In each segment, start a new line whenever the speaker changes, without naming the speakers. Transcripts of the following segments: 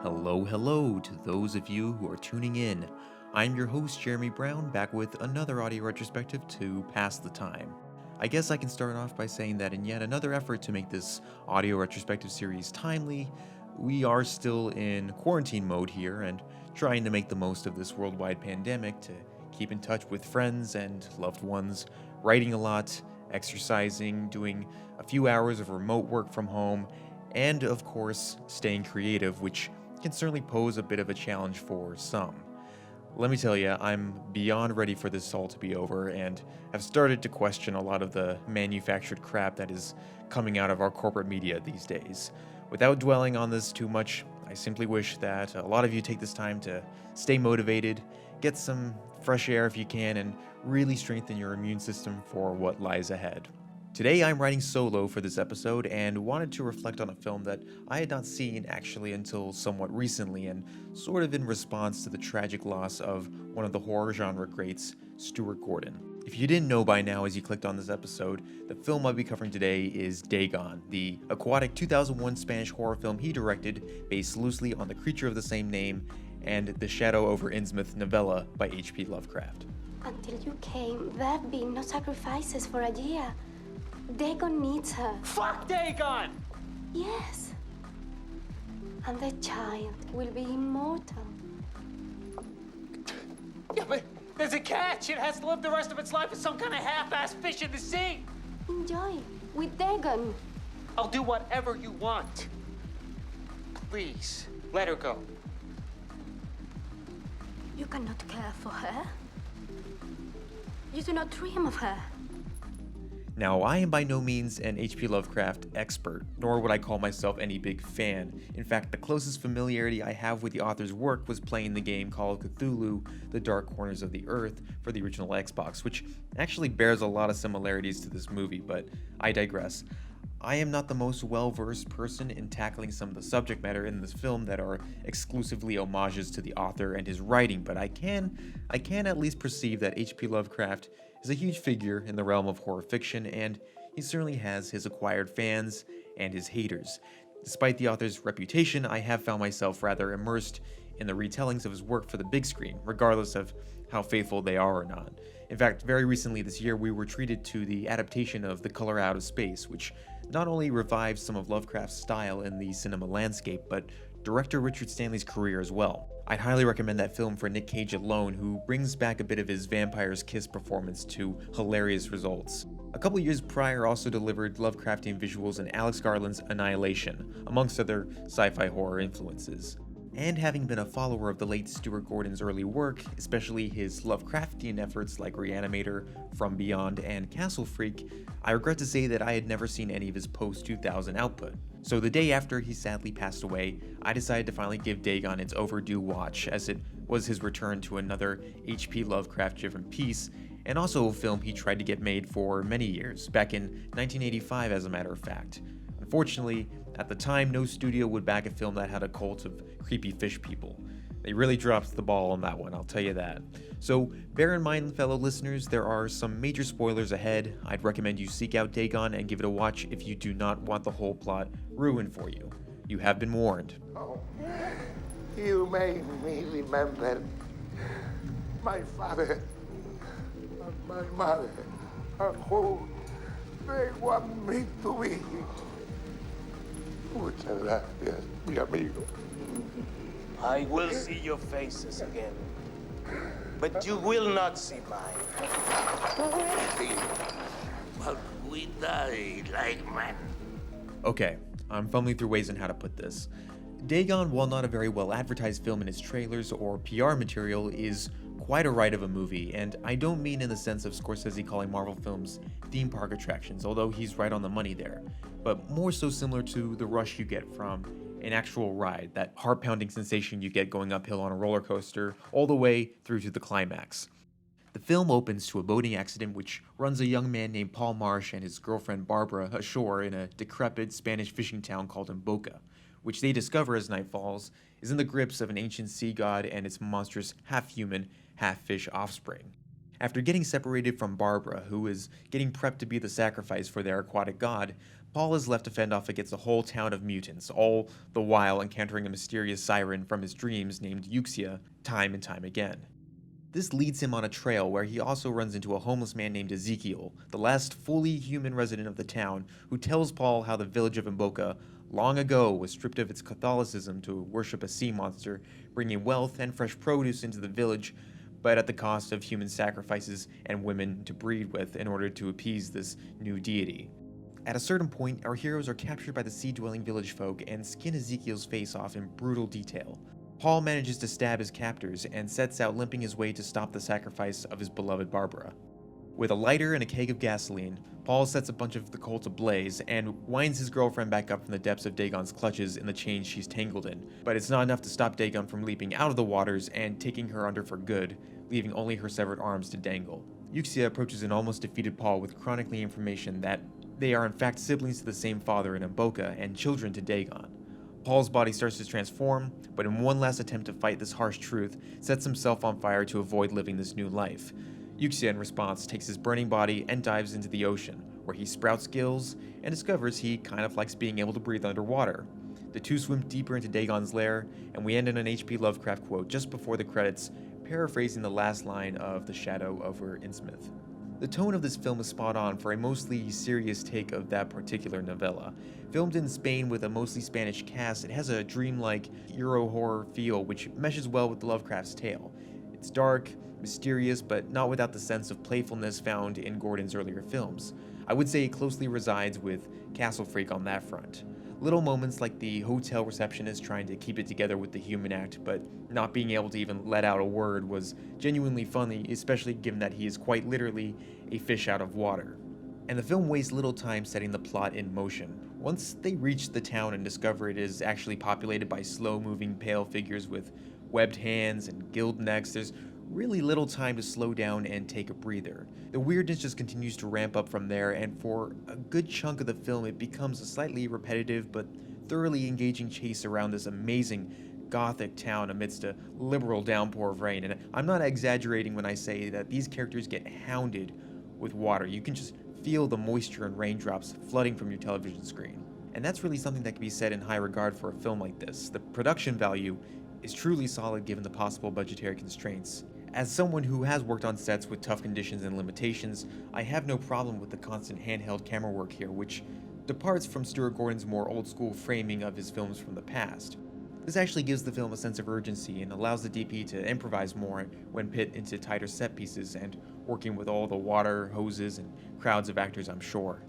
Hello to those of you who are tuning in. I'm your host, Jeremy Brown, back with another audio retrospective to pass the time. I guess I can start off by saying that in yet another effort to make this audio retrospective series timely, we are still in quarantine mode here and trying to make the most of this worldwide pandemic to keep in touch with friends and loved ones, writing a lot, exercising, doing a few hours of remote work from home, and of course, staying creative, which can certainly pose a bit of a challenge for some. Let me tell you, I'm beyond ready for this all to be over and have started to question a lot of the manufactured crap that is coming out of our corporate media these days. Without dwelling on this too much, I simply wish that a lot of you take this time to stay motivated, get some fresh air if you can, and really strengthen your immune system for what lies ahead. Today I'm writing solo for this episode and wanted to reflect on a film that I had not seen actually until somewhat recently, and sort of in response to the tragic loss of one of the horror genre greats, Stuart Gordon. If you didn't know by now as you clicked on this episode, the film I'll be covering today is Dagon, the aquatic 2001 Spanish horror film he directed based loosely on the creature of the same name and the Shadow over Innsmouth novella by H.P. Lovecraft.
Until you came, there have been no sacrifices for a year. Dagon needs her.
Fuck Dagon!
Yes. And the child will be immortal.
Yeah, but there's a catch. It has to live the rest of its life as some kind of half-ass fish in the sea.
Enjoy with Dagon.
I'll do whatever you want. Please, let her go.
You cannot care for her. You do not dream of her.
Now, I am by no means an H.P. Lovecraft expert, nor would I call myself any big fan. In fact, the closest familiarity I have with the author's work was playing the game Call of Cthulhu, The Dark Corners of the Earth, for the original Xbox, which actually bears a lot of similarities to this movie, but I digress. I am not the most well-versed person in tackling some of the subject matter in this film that are exclusively homages to the author and his writing, but I can at least perceive that H.P. Lovecraft is a huge figure in the realm of horror fiction, and he certainly has his acquired fans and his haters. Despite the author's reputation, I have found myself rather immersed in the retellings of his work for the big screen, regardless of how faithful they are or not. In fact, very recently this year, we were treated to the adaptation of The Color Out of Space, which not only revives some of Lovecraft's style in the cinema landscape, but director Richard Stanley's career as well. I'd highly recommend that film for Nick Cage alone, who brings back a bit of his Vampire's Kiss performance to hilarious results. A couple years prior also delivered Lovecraftian visuals in Alex Garland's Annihilation, amongst other sci-fi horror influences. And having been a follower of the late Stuart Gordon's early work, especially his Lovecraftian efforts like Reanimator, From Beyond, and Castle Freak, I regret to say that I had never seen any of his post-2000 output. So the day after he sadly passed away, I decided to finally give Dagon its overdue watch, as it was his return to another H.P. Lovecraft-driven piece, and also a film he tried to get made for many years, back in 1985 as a matter of fact. Unfortunately, at the time, no studio would back a film that had a cult of creepy fish people. They really dropped the ball on that one, I'll tell you that. So bear in mind, fellow listeners, there are some major spoilers ahead. I'd recommend you seek out Dagon and give it a watch if you do not want the whole plot ruined for you. You have been warned.
Oh, you made me remember my father and my mother and who they want me to be. Muchas gracias, mi amigo.
I will see your faces again, but you will not see mine.
But we die like men.
Okay, I'm fumbling through ways on how to put this. Dagon, while not a very well advertised film in its trailers or PR material, is quite a ride of a movie, and I don't mean in the sense of Scorsese calling Marvel films theme park attractions, although he's right on the money there, but more so similar to the rush you get from an actual ride, that heart-pounding sensation you get going uphill on a roller coaster, all the way through to the climax. The film opens to a boating accident which runs a young man named Paul Marsh and his girlfriend Barbara ashore in a decrepit Spanish fishing town called Boca, which they discover as night falls is in the grips of an ancient sea god and its monstrous half-human, half-fish offspring. After getting separated from Barbara, who is getting prepped to be the sacrifice for their aquatic god, Paul is left to fend off against a whole town of mutants, all the while encountering a mysterious siren from his dreams named Euxia time and time again. This leads him on a trail where he also runs into a homeless man named Ezekiel, the last fully human resident of the town, who tells Paul how the village of Mboka long ago was stripped of its Catholicism to worship a sea monster, bringing wealth and fresh produce into the village, but at the cost of human sacrifices and women to breed with in order to appease this new deity. At a certain point, our heroes are captured by the sea-dwelling village folk and skin Ezekiel's face off in brutal detail. Paul manages to stab his captors and sets out limping his way to stop the sacrifice of his beloved Barbara. With a lighter and a keg of gasoline, Paul sets a bunch of the cult ablaze and winds his girlfriend back up from the depths of Dagon's clutches in the chains she's tangled in, but it's not enough to stop Dagon from leaping out of the waters and taking her under for good, leaving only her severed arms to dangle. Euxia approaches an almost defeated Paul with chronically information that they are in fact siblings to the same father in Mboka and children to Dagon. Paul's body starts to transform, but in one last attempt to fight this harsh truth, sets himself on fire to avoid living this new life. Euxia, in response, takes his burning body and dives into the ocean, where he sprouts gills and discovers he kind of likes being able to breathe underwater. The two swim deeper into Dagon's lair, and we end in an H.P. Lovecraft quote just before the credits, paraphrasing the last line of The Shadow over Innsmouth. The tone of this film is spot on for a mostly serious take of that particular novella. Filmed in Spain with a mostly Spanish cast, it has a dreamlike Euro horror feel which meshes well with Lovecraft's tale. It's dark, mysterious, but not without the sense of playfulness found in Gordon's earlier films. I would say it closely resides with Castle Freak on that front. Little moments like the hotel receptionist trying to keep it together with the human act, but not being able to even let out a word was genuinely funny, especially given that he is quite literally a fish out of water. And the film wastes little time setting the plot in motion. Once they reach the town and discover it is actually populated by slow-moving pale figures with webbed hands and gilled necks, there's really little time to slow down and take a breather. The weirdness just continues to ramp up from there, and for a good chunk of the film it becomes a slightly repetitive but thoroughly engaging chase around this amazing gothic town amidst a liberal downpour of rain. And I'm not exaggerating when I say that these characters get hounded with water. You can just feel the moisture and raindrops flooding from your television screen. And that's really something that can be said in high regard for a film like this. The production value is truly solid given the possible budgetary constraints. As someone who has worked on sets with tough conditions and limitations, I have no problem with the constant handheld camera work here, which departs from Stuart Gordon's more old-school framing of his films from the past. This actually gives the film a sense of urgency and allows the DP to improvise more when put into tighter set pieces and working with all the water, hoses, and crowds of actors, I'm sure.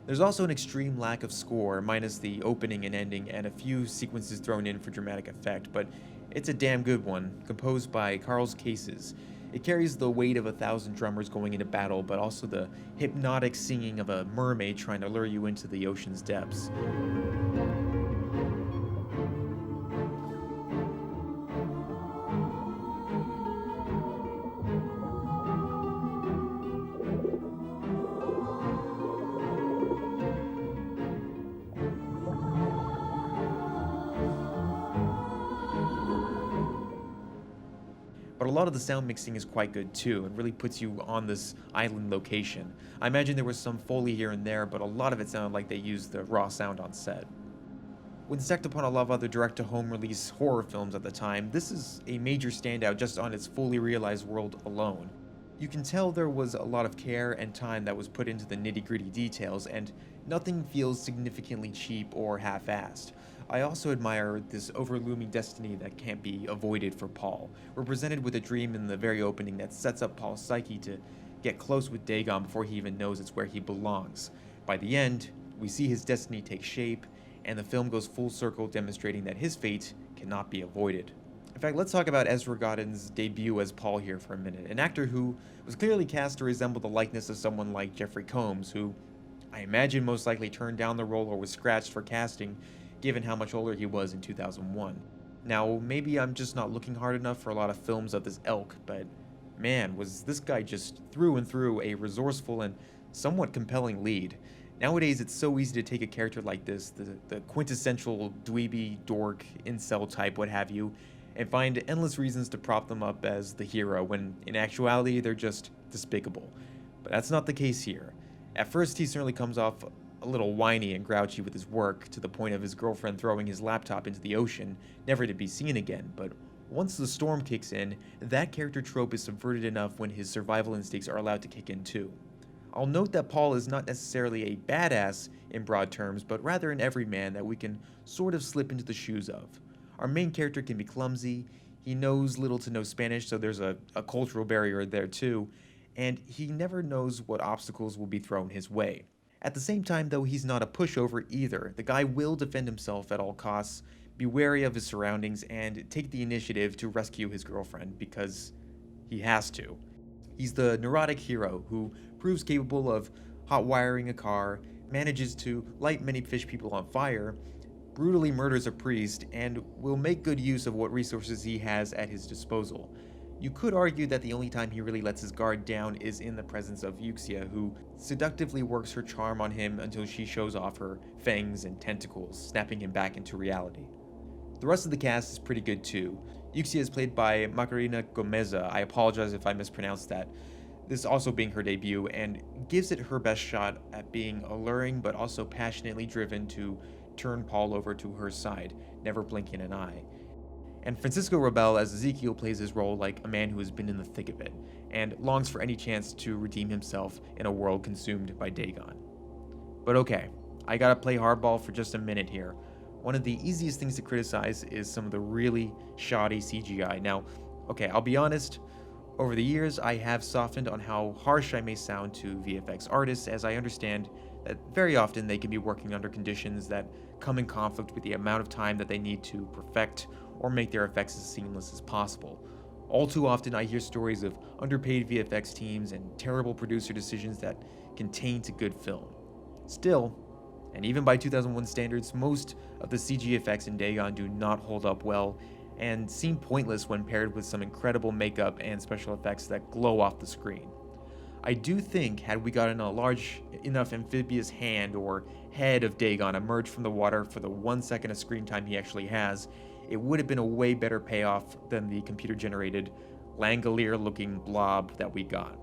There's also an extreme lack of score, minus the opening and ending and a few sequences thrown in for dramatic effect, but it's a damn good one, composed by Carl's Cases. It carries the weight of 1,000 drummers going into battle, but also the hypnotic singing of a mermaid trying to lure you into the ocean's depths. But a lot of the sound mixing is quite good too, and really puts you on this island location. I imagine there was some Foley here and there, but a lot of it sounded like they used the raw sound on set. When stacked upon a lot of other direct-to-home release horror films at the time, this is a major standout just on its fully realized world alone. You can tell there was a lot of care and time that was put into the nitty-gritty details, and nothing feels significantly cheap or half-assed. I also admire this overlooming destiny that can't be avoided for Paul. We're presented with a dream in the very opening that sets up Paul's psyche to get close with Dagon before he even knows it's where he belongs. By the end, we see his destiny take shape, and the film goes full circle demonstrating that his fate cannot be avoided. In fact, let's talk about Ezra Godden's debut as Paul here for a minute, an actor who was clearly cast to resemble the likeness of someone like Jeffrey Combs, who I imagine most likely turned down the role or was scratched for casting given how much older he was in 2001. Now, maybe I'm just not looking hard enough for a lot of films of this ilk, but man, was this guy just through and through a resourceful and somewhat compelling lead. Nowadays, it's so easy to take a character like this, the quintessential dweeby, dork, incel type, what have you, and find endless reasons to prop them up as the hero, when in actuality, they're just despicable. But that's not the case here. At first, he certainly comes off a little whiny and grouchy with his work, to the point of his girlfriend throwing his laptop into the ocean, never to be seen again, but once the storm kicks in, that character trope is subverted enough when his survival instincts are allowed to kick in too. I'll note that Paul is not necessarily a badass in broad terms, but rather an everyman that we can sort of slip into the shoes of. Our main character can be clumsy, he knows little to no Spanish, so there's a cultural barrier there too, and he never knows what obstacles will be thrown his way. At the same time, though, he's not a pushover either. The guy will defend himself at all costs, be wary of his surroundings, and take the initiative to rescue his girlfriend, because he has to. He's the neurotic hero who proves capable of hot wiring a car, manages to light many fish people on fire, brutally murders a priest, and will make good use of what resources he has at his disposal. You could argue that the only time he really lets his guard down is in the presence of Yuxia, who seductively works her charm on him until she shows off her fangs and tentacles, snapping him back into reality. The rest of the cast is pretty good too. Yuxia is played by Macarena Gomeza, I apologize if I mispronounced that, this also being her debut, and gives it her best shot at being alluring but also passionately driven to turn Paul over to her side, never blinking an eye. And Francisco Rabel as Ezekiel plays his role like a man who has been in the thick of it, and longs for any chance to redeem himself in a world consumed by Dagon. But okay, I gotta play hardball for just a minute here. One of the easiest things to criticize is some of the really shoddy CGI. Now, okay, I'll be honest, over the years I have softened on how harsh I may sound to VFX artists, as I understand that very often they can be working under conditions that come in conflict with the amount of time that they need to perfect or make their effects as seamless as possible. All too often I hear stories of underpaid VFX teams and terrible producer decisions that can taint a good film. Still, and even by 2001 standards, most of the CG effects in Dagon do not hold up well and seem pointless when paired with some incredible makeup and special effects that glow off the screen. I do think had we gotten a large enough amphibious hand or head of Dagon emerge from the water for the 1 second of screen time he actually has, it would have been a way better payoff than the computer-generated, Langolier-looking blob that we got.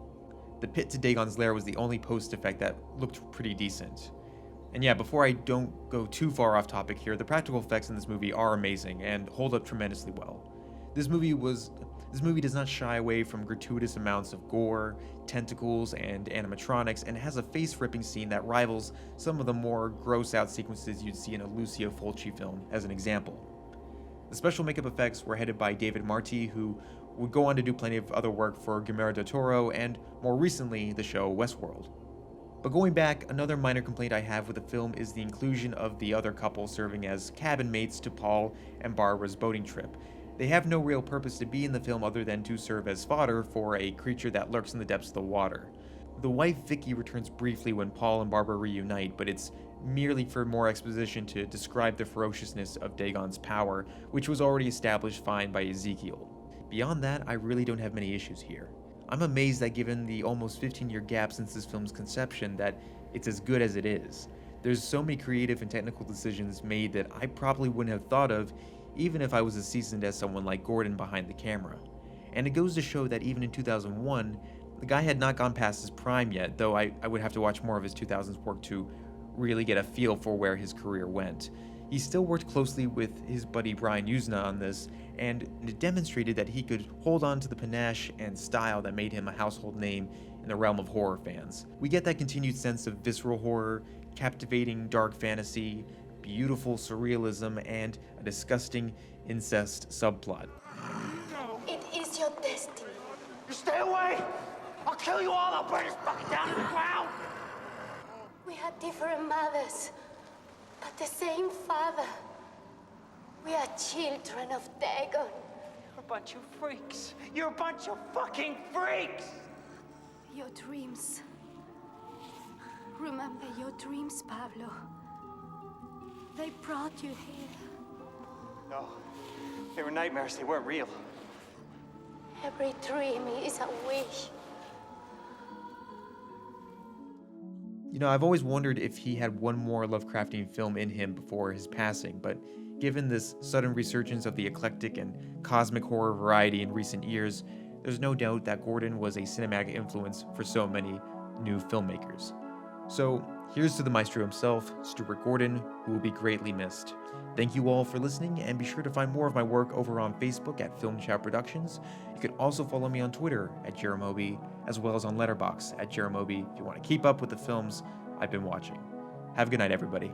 The pit to Dagon's lair was the only post effect that looked pretty decent. And yeah, before I don't go too far off topic here, the practical effects in this movie are amazing and hold up tremendously well. This movie does not shy away from gratuitous amounts of gore, tentacles, and animatronics, and has a face-ripping scene that rivals some of the more gross-out sequences you'd see in a Lucio Fulci film, as an example. The special makeup effects were headed by David Marty, who would go on to do plenty of other work for Guillermo del Toro and, more recently, the show Westworld. But going back, another minor complaint I have with the film is the inclusion of the other couple serving as cabin mates to Paul and Barbara's boating trip. They have no real purpose to be in the film other than to serve as fodder for a creature that lurks in the depths of the water. The wife Vicky returns briefly when Paul and Barbara reunite, but it's merely for more exposition to describe the ferociousness of Dagon's power, which was already established fine by Ezekiel. Beyond that, I really don't have many issues here. I'm amazed that given the almost 15-year gap since this film's conception, that it's as good as it is. There's so many creative and technical decisions made that I probably wouldn't have thought of even if I was as seasoned as someone like Gordon behind the camera. And it goes to show that even in 2001, the guy had not gone past his prime yet, though I would have to watch more of his 2000s work to really get a feel for where his career went. He still worked closely with his buddy Brian Usna on this, and it demonstrated that he could hold on to the panache and style that made him a household name in the realm of horror fans. We get that continued sense of visceral horror, captivating dark fantasy, beautiful surrealism, and a disgusting incest subplot.
It is your destiny.
You stay away! I'll kill you all! I'll burn this fucking down to the ground!
We had different mothers, but the same father. We are children of Dagon.
You're a bunch of freaks. You're a bunch of fucking freaks!
Your dreams. Remember your dreams, Pablo. They brought you here.
No. They were nightmares. They weren't real.
Every dream is a wish.
You know, I've always wondered if he had one more Lovecraftian film in him before his passing, but given this sudden resurgence of the eclectic and cosmic horror variety in recent years, there's no doubt that Gordon was a cinematic influence for so many new filmmakers. So here's to the maestro himself, Stuart Gordon, who will be greatly missed. Thank you all for listening, and be sure to find more of my work over on Facebook at Film Chat Productions. You can also follow me on Twitter at Jeremobie, as well as on Letterboxd at Jeremobie if you want to keep up with the films I've been watching. Have a good night, everybody.